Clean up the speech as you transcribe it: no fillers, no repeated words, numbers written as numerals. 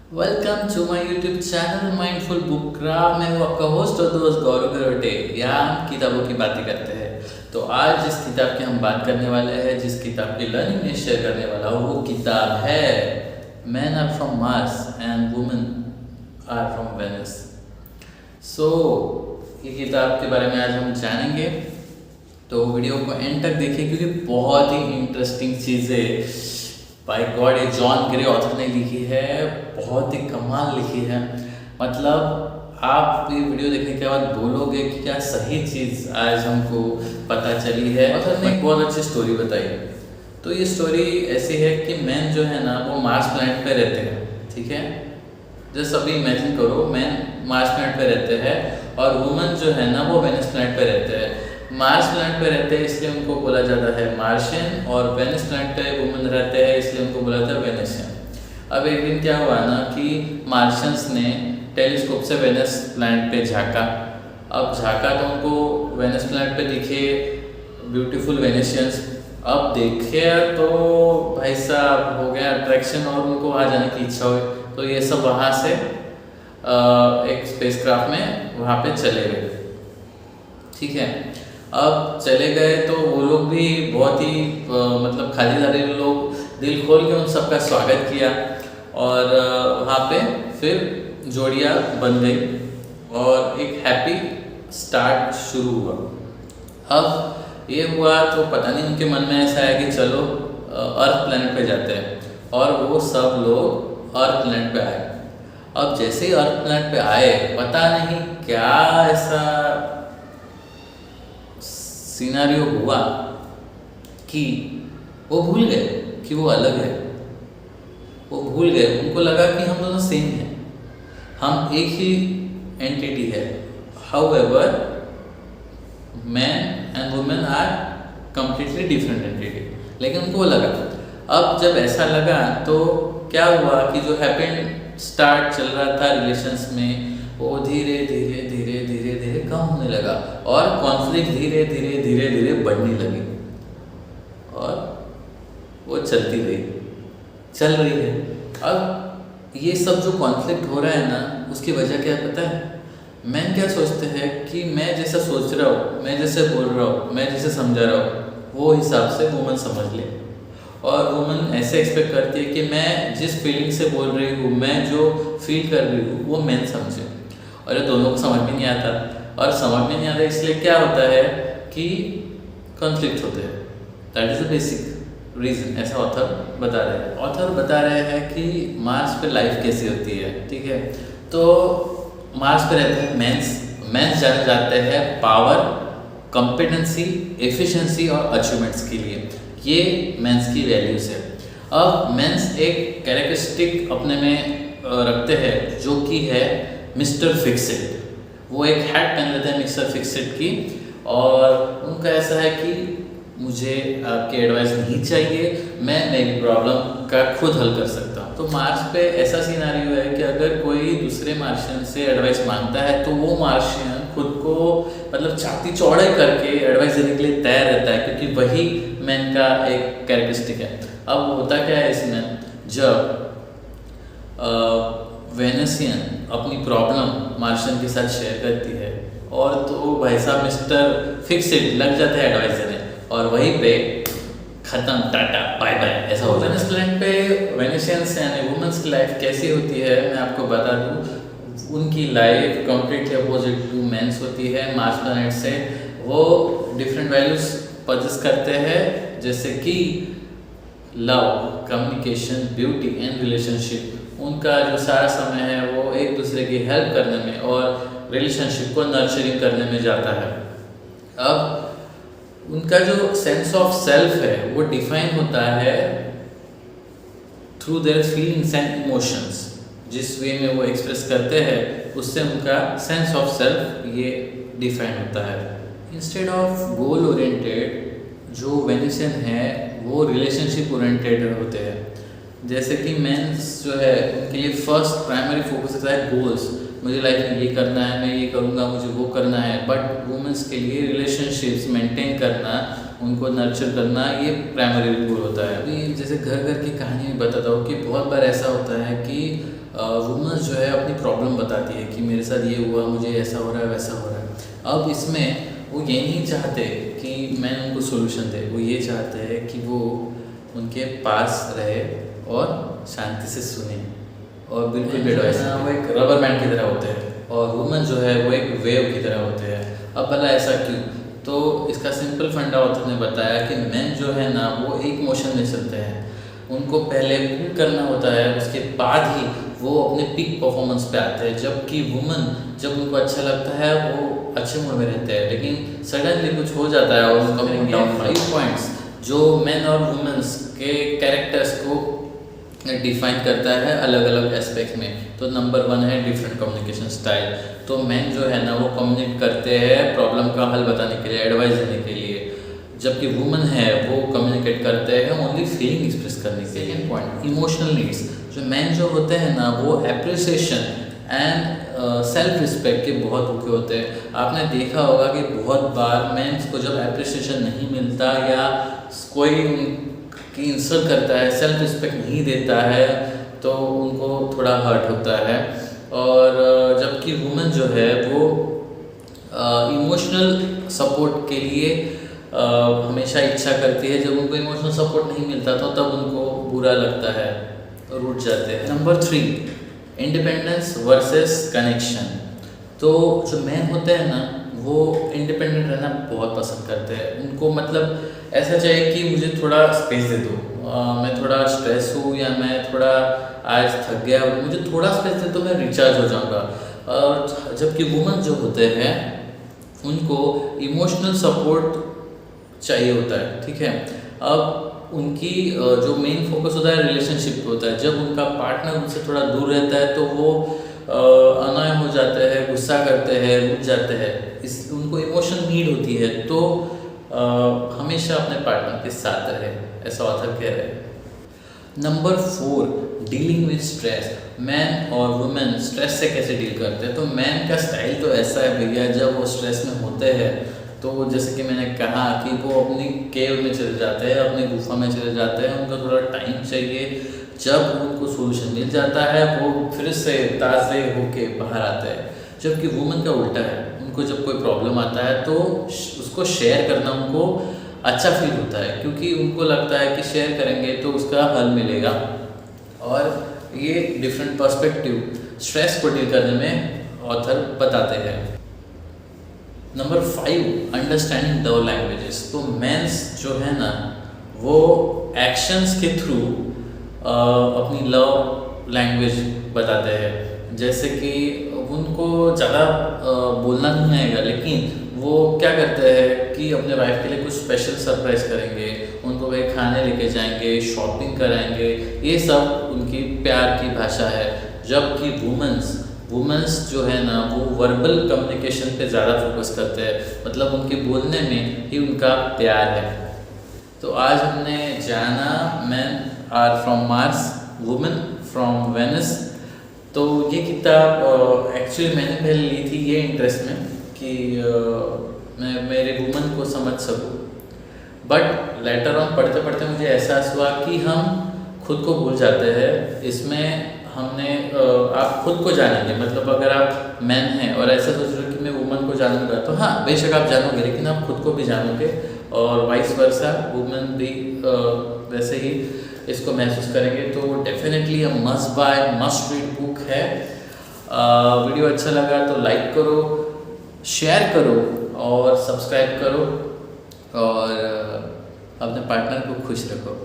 Welcome to my YouTube channel Mindful Book Craft. मैं हूँ आपका होस्ट और दोस्त गौरव गरोटे। यहाँ हम किताबों की बातें करते हैं। तो आज जिस किताब की हम बात करने वाले हैं, जिस किताब की लर्निंग में शेयर करने वाला हूँ, वो किताब है men are from Mars and women are from Venice. So ये किताब के बारे में आज हम जानेंगे, तो वीडियो को एंड तक देखिए क्योंकि बहुत ही इंटरेस्टिंग चीज़ें बाय गॉड ये जॉन ग्रे ऑथर ने लिखी है। बहुत ही कमाल लिखी है। मतलब आप ये वीडियो देखने के बाद बोलोगे कि क्या सही चीज़ आज हमको पता चली है। ऑथर ने एक बहुत अच्छी स्टोरी बताई। तो ये स्टोरी ऐसी है कि मैन जो है ना वो मार्स प्लैनेट पे रहते हैं, ठीक है। जस्ट अभी इमेजिन करो, मैन मार्स प्लैनेट पे रहते हैं और वुमन जो है ना वो वेनिस प्लैनेट पे रहते हैं। मार्स प्लैनेट पे रहते हैं इसलिए उनको बोला जाता है मार्शियन, और वेनिस प्लैनेट पे वुमेन रहते हैं इसलिए उनको बोला जाता है वेनिसियन। अब एक दिन क्या हुआ ना कि मार्शियंस ने टेलीस्कोप से वेनिस प्लैनेट पे झांका। अब झांका तो उनको वेनिस प्लैनेट पे दिखे ब्यूटीफुल वेनिशियंस। अब देखे तो भाई साहब हो गया अट्रैक्शन और उनको वहाँ जाने की इच्छा हुई। तो ये सब वहाँ से एक स्पेसक्राफ्ट में वहाँ पे चले गए, ठीक है। अब चले गए तो वो लोग भी बहुत ही मतलब खातिरदारी लोग दिल खोल के उन सबका स्वागत किया और वहाँ पे फिर जोड़ियाँ बन गई और एक हैप्पी स्टार्ट शुरू हुआ। अब ये हुआ तो पता नहीं उनके मन में ऐसा है कि चलो अर्थ प्लैनेट पे जाते हैं, और वो सब लोग अर्थ प्लैनेट पे आए। अब जैसे ही अर्थ प्लैनेट पे आए, पता नहीं क्या ऐसा सिनारियो हुआ कि वो भूल गए कि वो अलग है। वो भूल गए, उनको लगा कि हम दोनों सेम हैं, हम एक ही एंटिटी है। However man and women are completely different entity, लेकिन उनको वो लगा। अब जब ऐसा लगा तो क्या हुआ कि जो हैपेंड स्टार्ट चल रहा था रिलेशंस में, वो धीरे धीरे धीरे धीरे धीरे कम होने लगा और कॉन्फ्लिक्ट धीरे धीरे धीरे धीरे बढ़ने लगी और वो चलती रही, चल रही है। अब ये सब जो कॉन्फ्लिक्ट हो रहा है ना, उसकी वजह क्या है पता है? मैं क्या सोचते हैं कि मैं जैसा सोच रहा हूँ, मैं जैसे बोल रहा हूँ, मैं जैसे समझा रहा हूँ, वो हिसाब से वुमन समझ ले। और वुमन ऐसे एक्सपेक्ट करती है कि मैं जिस फीलिंग से बोल रही हूँ, मैं जो फील कर रही हूँ, वो मैन समझे। और ये दोनों को समझ में नहीं आता, और समझ में नहीं आता इसलिए क्या होता है कि कॉन्फ्लिक्ट होते हैं। That is the basic reason, ऐसा ऑथर बता रहे हैं। ऑथर बता रहे हैं कि मार्स पे लाइफ कैसी होती है, ठीक है। तो मार्स पे रहते हैं मेंस जाने जाते हैं पावर, कॉम्पिटेंसी, एफिशिएंसी और अचीवमेंट्स के लिए। ये मेंस की वैल्यूज़ है। अब मेंस एक कैरेक्टरिस्टिक अपने में रखते हैं जो कि है मिस्टर फिक्सिट। वो एक हैट पहन लेते हैं मिस्टर फिक्सिट की, और उनका ऐसा है कि मुझे आपकी एडवाइस नहीं चाहिए, मैं मेरी प्रॉब्लम का खुद हल कर सकता हूँ। तो मार्स पे ऐसा सिनारियो है कि अगर कोई दूसरे मार्शियन से एडवाइस मांगता है तो वो मार्शियन खुद को मतलब छाती चौड़े करके एडवाइस देने के लिए तैयार रहता है, क्योंकि वही मैन का एक कैरेक्टरिस्टिक है। अब होता क्या है इसमें, जब वेनिसियन अपनी प्रॉब्लम मार्शियन के साथ शेयर करती है, और तो भाई साहब मिस्टर फिक्सिट लग जाते हैं एडवाइस देने, और वहीं पे खत्म, टाटा बाय बाय, ऐसा होता है। वेनिस प्लैनेट पे वेनिशियंस यानी वुमेन्स की लाइफ कैसी होती है मैं आपको बता दूँ। उनकी life completely opposite to men's होती है। मार्स प्लैनेट से वो डिफरेंट वैल्यूज पजेस करते हैं, जैसे कि love, communication, beauty and relationship. उनका जो सारा समय है वो एक दूसरे की हेल्प करने में और रिलेशनशिप को नर्चरिंग करने में जाता है। अब उनका जो सेंस ऑफ सेल्फ है वो डिफाइन होता है through their feelings and emotions. जिस वे में वो एक्सप्रेस करते हैं उससे उनका सेंस ऑफ सेल्फ ये डिफाइन होता है। इंस्टेड ऑफ गोल ओरिएंटेड जो वेनिशियन है वो रिलेशनशिप ओरिएंटेड होते हैं। जैसे कि मेंस जो है उनके लिए फर्स्ट प्राइमरी फोकस होता है गोल्स, मुझे लाइफ में ये करना है, मैं ये करूँगा, मुझे वो करना है। बट वुमेंस के लिए रिलेशनशिप्स मेंटेन करना उनको नर्चर करना, ये प्राइमरी गोल होता है। अभी जैसे घर घर की कहानी में बताता हूँ कि बहुत बार ऐसा होता है कि वुमेन्स जो है अपनी प्रॉब्लम बताती है कि मेरे साथ ये हुआ, मुझे ऐसा हो रहा है, वैसा हो रहा है। अब इसमें वो ये नहीं चाहते कि मैं उनको सोल्यूशन दे, वो ये चाहते हैं कि वो उनके पास रहे और शांति से सुने और बिल्कुल भी एडवाइस ना, वो एक रबर बैंड की तरह होते हैं और वुमेन जो है वो एक वेव की तरह होते हैं। अब भला ऐसा क्यों? तो इसका सिंपल फंडा ऑथर ने बताया कि मैन जो है ना वो एक मोशन में चलते हैं, उनको पहले कूल करना होता है, उसके बाद ही वो अपने पीक परफॉर्मेंस पे आते हैं। जबकि वुमेन जब उनको अच्छा लगता है वो अच्छे मूड में रहते हैं, लेकिन सडनली कुछ हो जाता है और उनको करेंगे 5 पॉइंट्स जो मेन और वुमेन्स के कैरेक्टर्स को डिफाइन करता है अलग अलग एस्पेक्ट में। तो नंबर 1 है डिफरेंट कम्युनिकेशन स्टाइल। तो मेन जो है ना वो कम्युनिकेट करते हैं प्रॉब्लम का हल बताने के लिए, एडवाइस देने के लिए, जबकि वुमेन है वो कम्युनिकेट करते हैं ओनली फीलिंग एक्सप्रेस करने के लिए। Second point, emotional needs. जो मैन जो होते हैं ना वो एप्रिसिएशन एंड सेल्फ रिस्पेक्ट के बहुत भूखे होते हैं। आपने देखा होगा कि बहुत बार मेंस को जब एप्रिसिएशन नहीं मिलता या कोई उनकी इंसल्ट करता है, सेल्फ रिस्पेक्ट नहीं देता है, तो उनको थोड़ा हर्ट होता है। और जबकि वुमेन जो है वो इमोशनल सपोर्ट के लिए हमेशा इच्छा करती है। जब उनको इमोशनल सपोर्ट नहीं मिलता तो तब उनको बुरा लगता है, रूठ जाते हैं। Number 3, independence versus connection. तो जो मैन होते हैं ना वो इंडिपेंडेंट रहना बहुत पसंद करते हैं। उनको मतलब ऐसा चाहिए कि मुझे थोड़ा स्पेस दे दो, मैं थोड़ा स्ट्रेस हूँ या मैं थोड़ा आज थक गया, मुझे थोड़ा स्पेस दे तो मैं रिचार्ज हो जाऊँगा। और जबकि वुमेन जो होते हैं उनको इमोशनल सपोर्ट चाहिए होता है, ठीक है। अब उनकी जो मेन फोकस होता है रिलेशनशिप पे होता है। जब उनका पार्टनर उनसे थोड़ा दूर रहता है तो वो अनॉय हो जाते हैं, गुस्सा करते हैं, रुठ जाते हैं। उनको इमोशन नीड होती है, तो हमेशा अपने पार्टनर के साथ रहे, ऐसा ऑथर कह रहे हैं। Number 4, dealing with stress. Man और वुमेन स्ट्रेस से कैसे डील करते हैं? तो मैन का स्टाइल तो ऐसा है भैया, जब वो स्ट्रेस में होते हैं तो जैसे कि मैंने कहा कि वो अपनी केव में चले जाते हैं, अपनी गुफा में चले जाते हैं, उनको थोड़ा टाइम चाहिए। जब उनको सोल्यूशन मिल जाता है वो फिर से ताज़े होके बाहर आते हैं। जबकि वुमेन का उल्टा है, उनको जब कोई प्रॉब्लम आता है तो उसको शेयर करना उनको अच्छा फील होता है, क्योंकि उनको लगता है कि शेयर करेंगे तो उसका हल मिलेगा। और ये डिफरेंट पर्सपेक्टिव स्ट्रेस को डील करने में ऑथर बताते हैं। Number 5, understanding love languages. तो मेंस जो है ना वो एक्शंस के थ्रू अपनी लव लैंग्वेज बताते हैं। जैसे कि उनको ज़्यादा बोलना नहीं आएगा, लेकिन वो क्या करते हैं कि अपने वाइफ के लिए कुछ स्पेशल सरप्राइज करेंगे, उनको कहीं खाने लेके जाएंगे, शॉपिंग कराएंगे। ये सब उनकी प्यार की भाषा है। जबकि वुमेन्स जो है ना वो वर्बल कम्युनिकेशन पे ज़्यादा फोकस करते हैं, मतलब उनके बोलने में ही उनका प्यार है। तो आज हमने जाना man are from Mars, women from Venus. तो ये किताब एक्चुअली मैंने पहले ली थी ये इंटरेस्ट में कि मैं मेरे वुमेन को समझ सकूं, बट लेटर ऑन पढ़ते पढ़ते मुझे एहसास हुआ कि हम खुद को भूल जाते हैं। इसमें हमने आप खुद को जानेंगे, मतलब अगर आप मैन हैं और ऐसा सोच रहे हो कि मैं वुमेन को जानूंगा, तो हाँ बेशक आप जानोगे, लेकिन आप खुद को भी जानोगे और वाइस वर्सा वुमेन भी वैसे ही इसको महसूस करेंगे। तो definitely a must buy must read book है। वीडियो अच्छा लगा तो लाइक करो, शेयर करो और सब्सक्राइब करो और अपने पार्टनर को खुश रखो।